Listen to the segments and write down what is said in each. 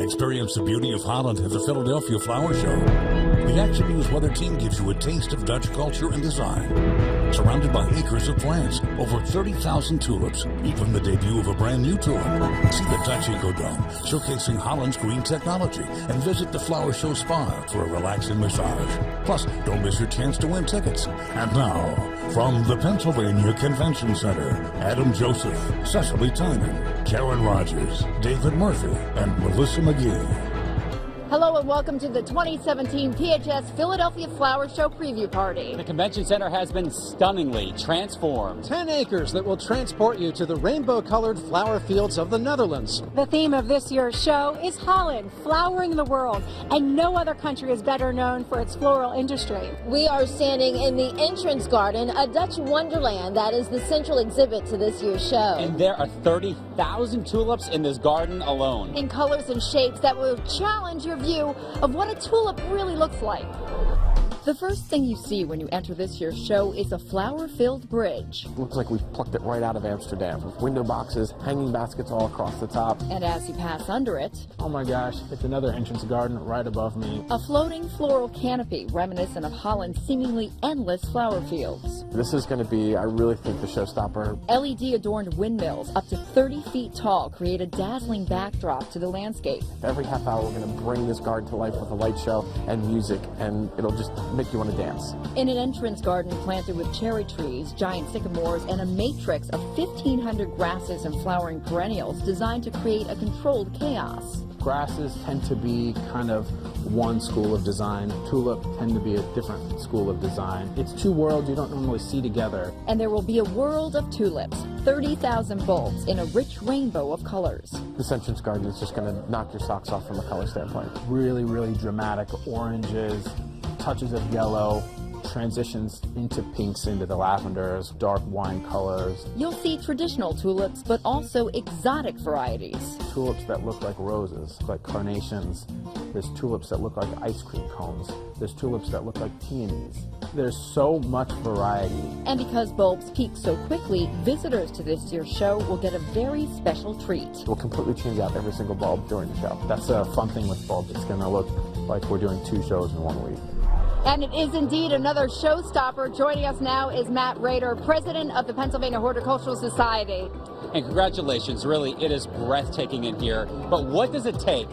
Experience the beauty of Holland at the Philadelphia Flower Show. The Action News Weather Team gives you a taste of Dutch culture and design. Surrounded by acres of plants, over 30,000 tulips, even the debut of a brand new tulip. See the Dutch Ecodome, showcasing Holland's green technology, and visit the Flower Show Spa for a relaxing massage. Plus, don't miss your chance to win tickets. And now, from the Pennsylvania Convention Center, Adam Joseph, Cecily Tynan, Karen Rogers, David Murphy, and Melissa McGee. Hello and welcome to the 2017 PHS Philadelphia Flower Show Preview Party. The convention center has been stunningly transformed. 10 acres that will transport you to the rainbow-colored flower fields of the Netherlands. The theme of this year's show is Holland, flowering the world, and no other country is better known for its floral industry. We are standing in the entrance garden, a Dutch wonderland that is the central exhibit to this year's show. And there are 30,000 tulips in this garden alone. In colors and shapes that will challenge your view of what a tulip really looks like. The first thing you see when you enter this year's show is a flower-filled bridge. Looks like we've plucked it right out of Amsterdam, with window boxes, hanging baskets all across the top. And as you pass under it, Oh my gosh, it's another entrance garden right above me. a floating floral canopy reminiscent of Holland's seemingly endless flower fields. This is going to be, I really think, the showstopper. LED-adorned windmills up to 30 feet tall create a dazzling backdrop to the landscape. Every half hour we're going to bring this garden to life with a light show and music, and it'll just make you want to dance. In an entrance garden planted with cherry trees, giant sycamores, and a matrix of 1,500 grasses and flowering perennials designed to create a controlled chaos. Grasses tend to be kind of one school of design. Tulip tend to be a different school of design. It's two worlds you don't normally see together. And there will be a world of tulips, 30,000 bulbs in a rich rainbow of colors. This entrance garden is just going to knock your socks off from a color standpoint. Really, really dramatic oranges, touches of yellow, transitions into pinks, into the lavenders, dark wine colors. You'll see traditional tulips, but also exotic varieties. Tulips that look like roses, like carnations. There's tulips that look like ice cream cones. There's tulips that look like peonies. There's so much variety. And because bulbs peak so quickly, visitors to this year's show will get a very special treat. We'll completely change out every single bulb during the show. That's a fun thing with bulbs. It's going to look like we're doing 2 shows in 1 week. And it is indeed another showstopper. Joining us now is Matt Rader, president of the Pennsylvania Horticultural Society. And congratulations, really, it is breathtaking in here. But what does it take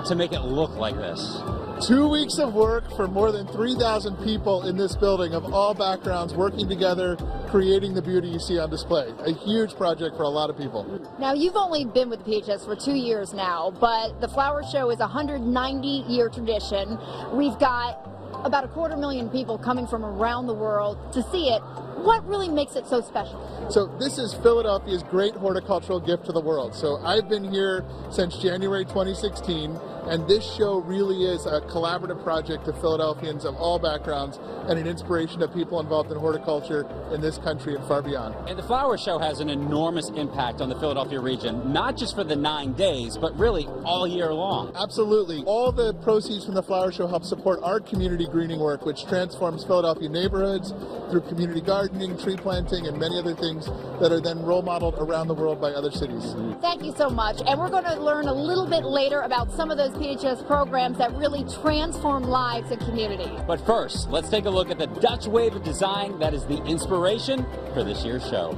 to make it look like this? 2 weeks of work for more than 3,000 people in this building of all backgrounds working together, creating the beauty you see on display. A huge project for a lot of people. Now, you've only been with the PHS for 2 years now, but the flower show is a 190-year tradition. We've got about 250,000 people coming from around the world to see it. What really makes it so special? So this is Philadelphia's great horticultural gift to the world. So I've been here since January 2016, and this show really is a collaborative project of Philadelphians of all backgrounds and an inspiration to people involved in horticulture in this country and far beyond. And the flower show has an enormous impact on the Philadelphia region, not just for the 9 days, but really all year long. Absolutely. All the proceeds from the flower show help support our community greening work, which transforms Philadelphia neighborhoods through community gardening, tree planting, and many other things that are then role modeled around the world by other cities. Thank you so much. And we're going to learn a little bit later about some of those PHS programs that really transform lives and communities. But first, let's take a look at the Dutch wave of design that is the inspiration for this year's show.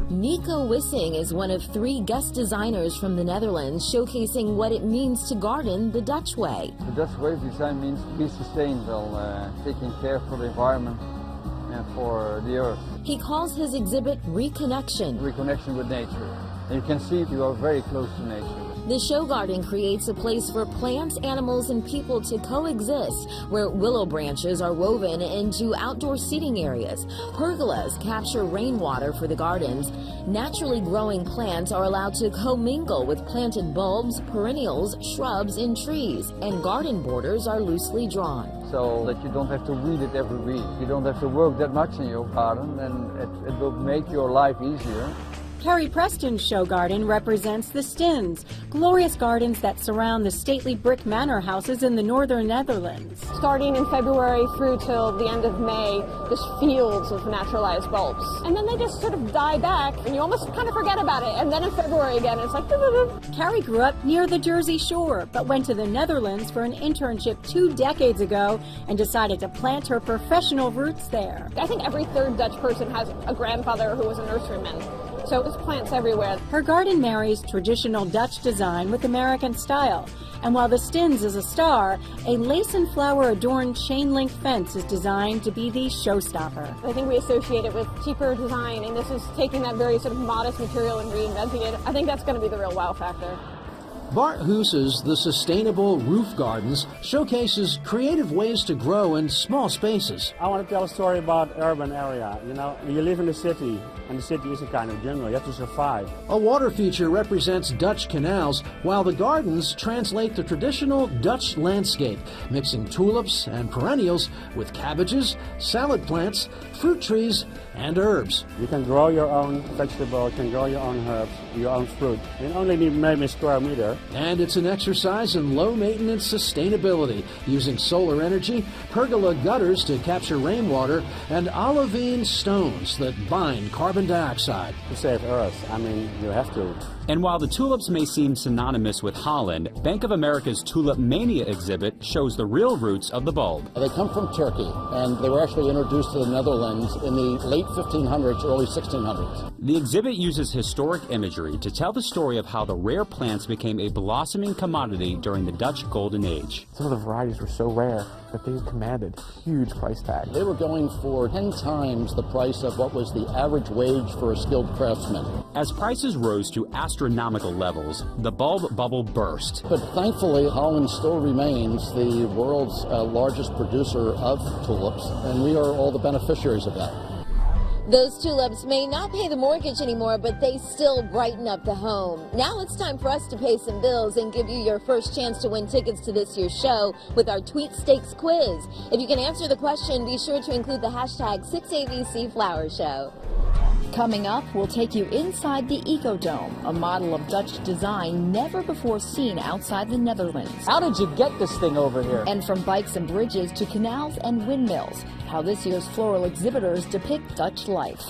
Nico Wissing is one of 3 guest designers from the Netherlands, showcasing what it means to garden the Dutch way. The Dutch wave design means be sustainable, taking care for the environment and for the earth. He calls his exhibit Reconnection. Reconnection with nature. And you can see you are very close to nature. The show garden creates a place for plants, animals, and people to coexist, where willow branches are woven into outdoor seating areas. Pergolas capture rainwater for the gardens. Naturally growing plants are allowed to commingle with planted bulbs, perennials, shrubs, and trees, and garden borders are loosely drawn. So that you don't have to weed it every week. You don't have to work that much in your garden, and it will make your life easier. Carrie Preston's show garden represents the Stins, glorious gardens that surround the stately brick manor houses in the northern Netherlands. Starting in February through till the end of May, there's fields of naturalized bulbs. And then they just sort of die back, and you almost kind of forget about it. And then in February again, it's like... Carrie grew up near the Jersey Shore, but went to the Netherlands for an internship 2 decades ago and decided to plant her professional roots there. I think every third Dutch person has a grandfather who was a nurseryman. So there's plants everywhere. Her garden marries traditional Dutch design with American style. And while the Stins is a star, a lace and flower adorned chain link fence is designed to be the showstopper. I think we associate it with cheaper design, and this is taking that very sort of modest material and reinventing it. I think that's going to be the real wow factor. Bart Hoos's The Sustainable Roof Gardens showcases creative ways to grow in small spaces. I want to tell a story about urban area. You know, you live in the city, and the city is a kind of jungle. You have to survive. A water feature represents Dutch canals, while the gardens translate the traditional Dutch landscape, mixing tulips and perennials with cabbages, salad plants, fruit trees, and herbs. You can grow your own vegetables, you can grow your own herbs, your own fruit. You only need maybe a square meter. And it's an exercise in low-maintenance sustainability, using solar energy, pergola gutters to capture rainwater, and olivine stones that bind carbon dioxide. To save Earth, I mean, you have to. And while the tulips may seem synonymous with Holland, Bank of America's Tulip Mania exhibit shows the real roots of the bulb. They come from Turkey, and they were actually introduced to the Netherlands in the late 1500s, early 1600s. The exhibit uses historic imagery to tell the story of how the rare plants became a blossoming commodity during the Dutch Golden Age. Some of the varieties were so rare that they commanded huge price tags. They were going for 10 times the price of what was the average wage for a skilled craftsman. As prices rose to astronomical levels, the bulb bubble burst. But thankfully, Holland still remains the world's largest producer of tulips, and we are all the beneficiaries of that. Those tulips may not pay the mortgage anymore, but they still brighten up the home. Now it's time for us to pay some bills and give you your first chance to win tickets to this year's show with our Tweet Stakes quiz. If you can answer the question, be sure to include the hashtag 6ABC Flower Show. Coming up, we'll take you inside the Ecodome, a model of Dutch design never before seen outside the Netherlands. How did you get this thing over here? And from bikes and bridges to canals and windmills, how this year's floral exhibitors depict Dutch life.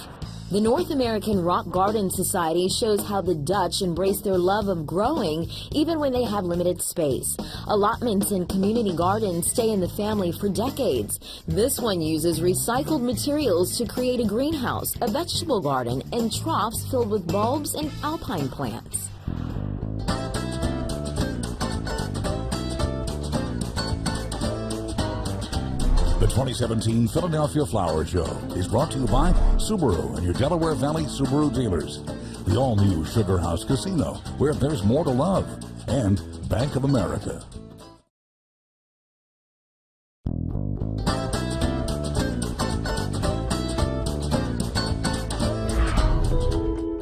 The North American Rock Garden Society shows how the Dutch embrace their love of growing even when they have limited space. Allotments and community gardens stay in the family for decades. This one uses recycled materials to create a greenhouse, a vegetable garden, and troughs filled with bulbs and alpine plants. The 2017 Philadelphia Flower Show is brought to you by Subaru and your Delaware Valley Subaru dealers. The all-new Sugar House Casino, where there's more to love. And Bank of America.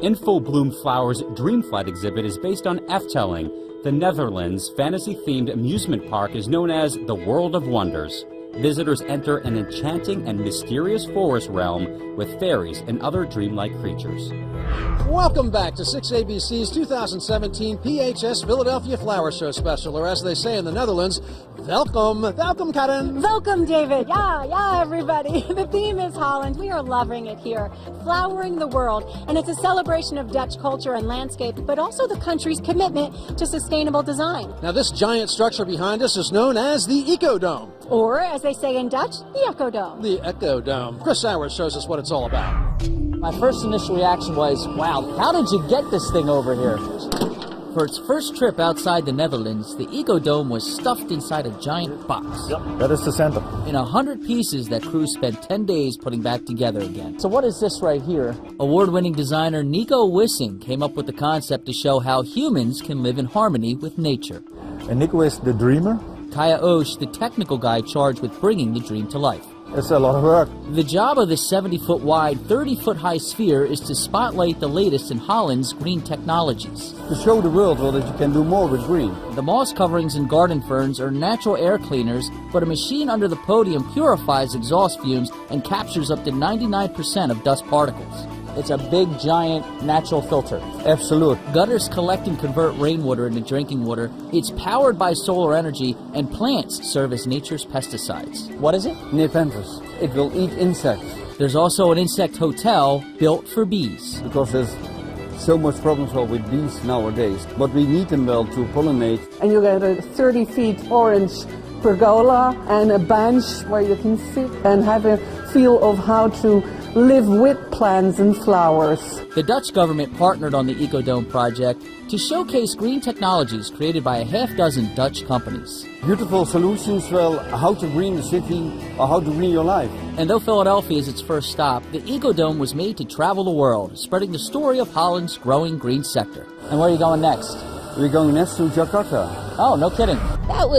In Full Bloom Flowers' Dreamflight exhibit is based on Efteling. The Netherlands' fantasy-themed amusement park is known as the World of Wonders. Visitors enter an enchanting and mysterious forest realm with fairies and other dreamlike creatures. Welcome back to 6ABC's 2017 PHS Philadelphia Flower Show special, or as they say in the Netherlands, welcome. Welcome, Karen. Welcome, David. Yeah, everybody. The theme is Holland. We are loving it here, flowering the world. And it's a celebration of Dutch culture and landscape, but also the country's commitment to sustainable design. Now, this giant structure behind us is known as the Ecodome. Or, as they say in Dutch, the Ecodome. The Ecodome. Chris Sowers shows us what it's all about. My first initial reaction was, wow, how did you get this thing over here? For its first trip outside the Netherlands, the Ecodome was stuffed inside a giant box. Yep, that is the center. In 100 pieces that crew spent 10 days putting back together again. So what is this right here? Award-winning designer Nico Wissing came up with the concept to show how humans can live in harmony with nature. And Nico is the dreamer. Kaya Osh, the technical guy charged with bringing the dream to life. It's a lot of work. The job of this 70-foot wide, 30-foot-high sphere is to spotlight the latest in Holland's green technologies. To show the world that you can do more with green. The moss coverings and garden ferns are natural air cleaners, but a machine under the podium purifies exhaust fumes and captures up to 99% of dust particles. It's a big, giant natural filter. Absolute. Gutters collect and convert rainwater into drinking water. It's powered by solar energy, and plants serve as nature's pesticides. What is it? Nepenthes. It will eat insects. There's also an insect hotel built for bees. Because there's so much problems with bees nowadays. But we need them well to pollinate. And you get a 30 feet orange pergola and a bench where you can sit and have a feel of how to live with plants and flowers. The Dutch government partnered on the Ecodome project to showcase green technologies created by a half-dozen Dutch companies. Beautiful solutions, well, how to green the city or how to green your life. And though Philadelphia is its first stop, the Ecodome was made to travel the world, spreading the story of Holland's growing green sector. And where are you going next? We're going next to Jakarta. Oh, no kidding. That was